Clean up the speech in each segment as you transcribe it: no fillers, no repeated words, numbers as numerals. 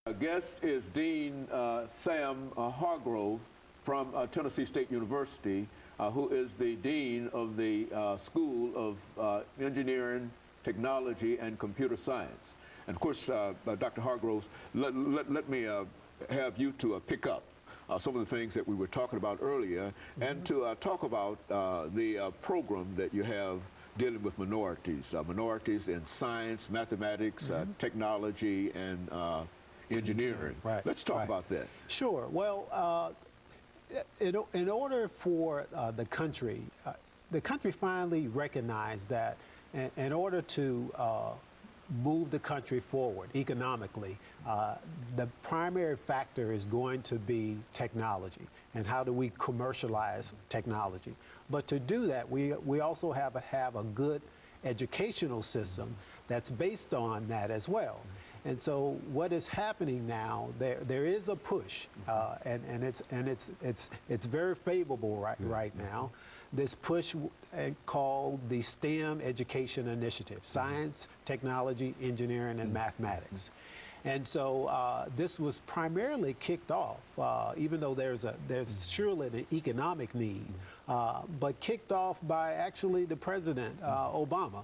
Our guest is Dean Sam Hargrove from Tennessee State University, who is the Dean of the School of Engineering, Technology, and Computer Science. And of course, Dr. Hargrove, let me have you to pick up some of the things that we were talking about earlier, and to talk about the program that you have dealing with minorities, minorities in science, mathematics, technology, and engineering. Right. Let's talk about that. Sure. Well, in order for the country finally recognized that in order to move the country forward economically, the primary factor is going to be technology and how do we commercialize technology. But to do that, we also have a good educational system that's based on that as well. And so what is happening now, there is a push, and it's very favorable right now. This push called the STEM Education Initiative: science, technology, engineering, and mathematics. And so this was primarily kicked off, even though there's surely an economic need, but kicked off by actually the President Obama.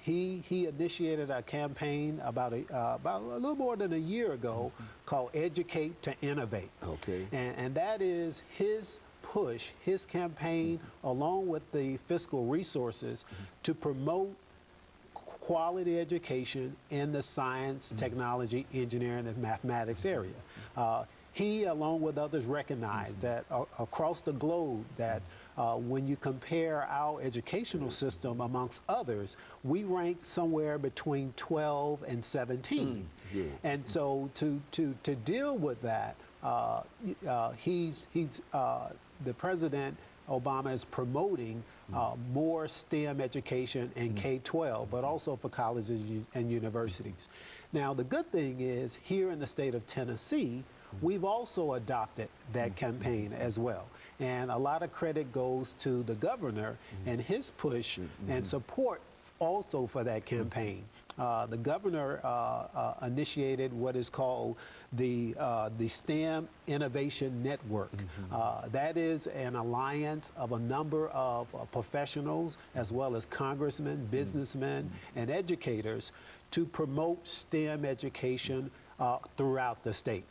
He initiated a campaign about a little more than a year ago called Educate to Innovate. Okay. And that is his push, his campaign, along with the fiscal resources to promote quality education in the science, technology, engineering, and mathematics area. He, along with others, recognized that across the globe that when you compare our educational system amongst others, we rank somewhere between 12 and 17. And so to deal with that, the President Obama is promoting more STEM education in K-12, but also for colleges and universities. Now, the good thing is, here in the state of Tennessee, we've also adopted that campaign as well. And a lot of credit goes to the governor and his push and support also for that campaign. The governor initiated what is called the STEM Innovation Network. That is an alliance of a number of professionals, as well as congressmen, businessmen, and educators to promote STEM education throughout the state.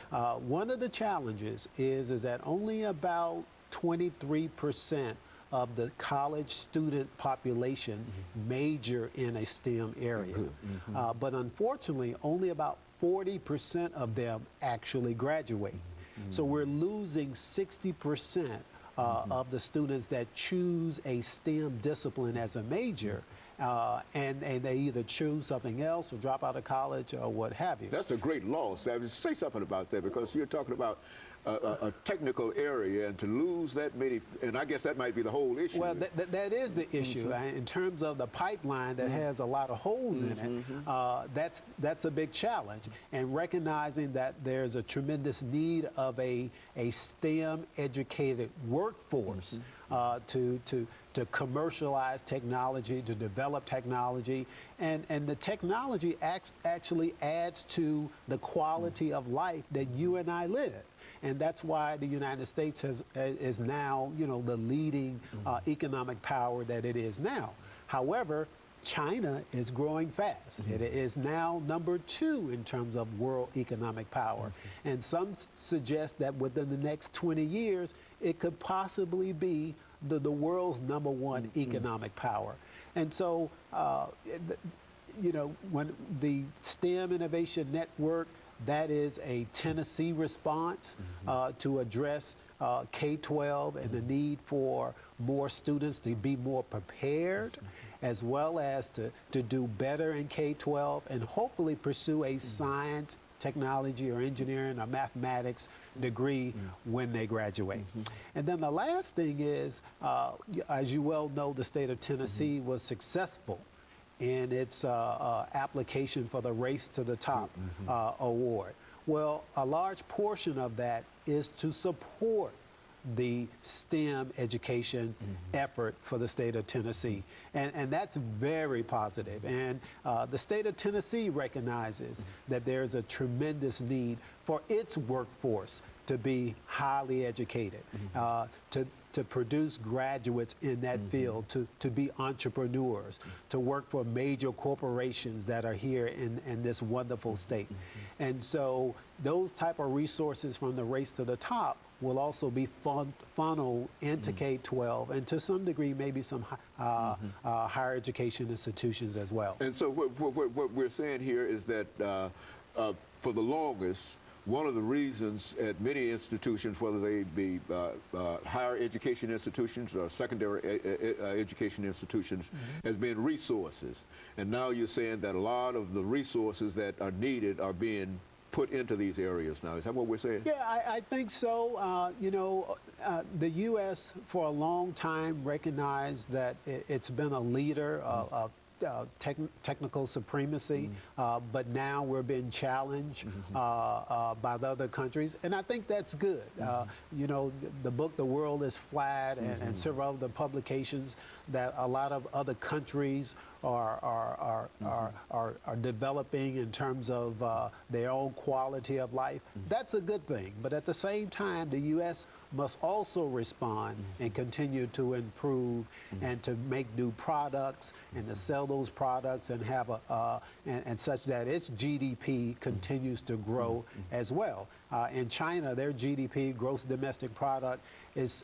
One of the challenges is that only about 23% of the college student population major in a STEM area. But unfortunately, only about 40% of them actually graduate. So we're losing 60% of the students that choose a STEM discipline as a major, and they either choose something else or drop out of college or what have you. That's a great loss. Say something about that, because you're talking about a technical area, and to lose that many, and I guess that might be the whole issue. Well, that is the issue. In terms of the pipeline that has a lot of holes in it, that's a big challenge. And recognizing that there's a tremendous need of a STEM educated workforce to commercialize technology, to develop technology, and the technology actually adds to the quality of life that you and I live. And that's why the United States is now, the leading economic power that it is now. However, China is growing fast. It is now #2 in terms of world economic power. And some suggest that within the next 20 years, it could possibly be the world's #1 economic power. And so, when the STEM Innovation Network, that is a Tennessee response to address K-12 and the need for more students to be more prepared, as well as to do better in K-12 and hopefully pursue a science, technology, or engineering or mathematics degree when they graduate. And then the last thing is, as you well know, the state of Tennessee was successful in its application for the Race to the Top award. Well, a large portion of that is to support the STEM education effort for the state of Tennessee. And that's very positive. And the state of Tennessee recognizes that there's a tremendous need for its workforce to be highly educated, to produce graduates in that field, to be entrepreneurs, to work for major corporations that are here in this wonderful state. And so those type of resources from the Race to the Top will also be funneled into K-12 and to some degree maybe some higher education institutions as well. And so what we're saying here is that for the longest, one of the reasons at many institutions, whether they be higher education institutions or secondary education institutions, has been resources. And now you're saying that a lot of the resources that are needed are being put into these areas now. Is that what we're saying? Yeah, I think so. You know, the U.S. for a long time recognized that it's been a leader of technical supremacy, but now we're being challenged by the other countries, and I think that's good. You know, the book "The World is Flat" and several of the publications that a lot of other countries are developing in terms of their own quality of life. That's a good thing, but at the same time, the U.S. must also respond and continue to improve and to make new products and to sell those products and have and such that its GDP continues to grow as well. In China, their GDP, gross domestic product, is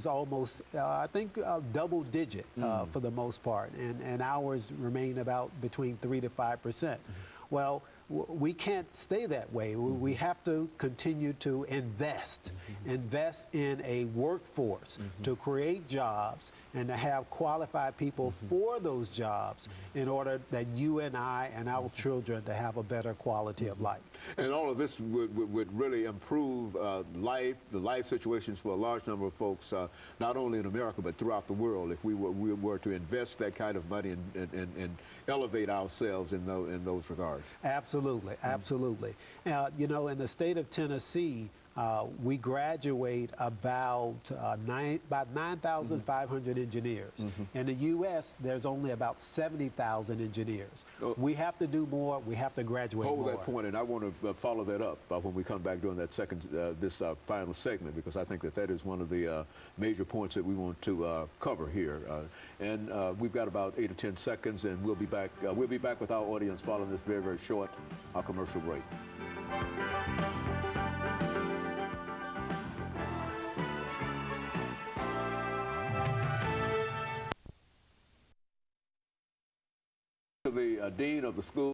almost I think double digit for the most part, and ours remain about between 3 to 5%. Well, we can't stay that way. We have to continue to invest in a workforce to create jobs and to have qualified people for those jobs in order that you and I and our children to have a better quality of life. And all of this would really improve the life situations for a large number of folks, not only in America but throughout the world, if we were to invest that kind of money and elevate ourselves in those regards. Absolutely, absolutely. You know, in the state of Tennessee, we graduate about 9,500 engineers. In the U.S., there's only about 70,000 engineers. We have to do more. We have to graduate more. Hold that point, and I want to follow that up when we come back during that this final segment, because I think that is one of the major points that we want to cover here. And we've got about 8 or 10 seconds, and we'll be back. We'll be back with our audience following this very, very short commercial break. The dean of the school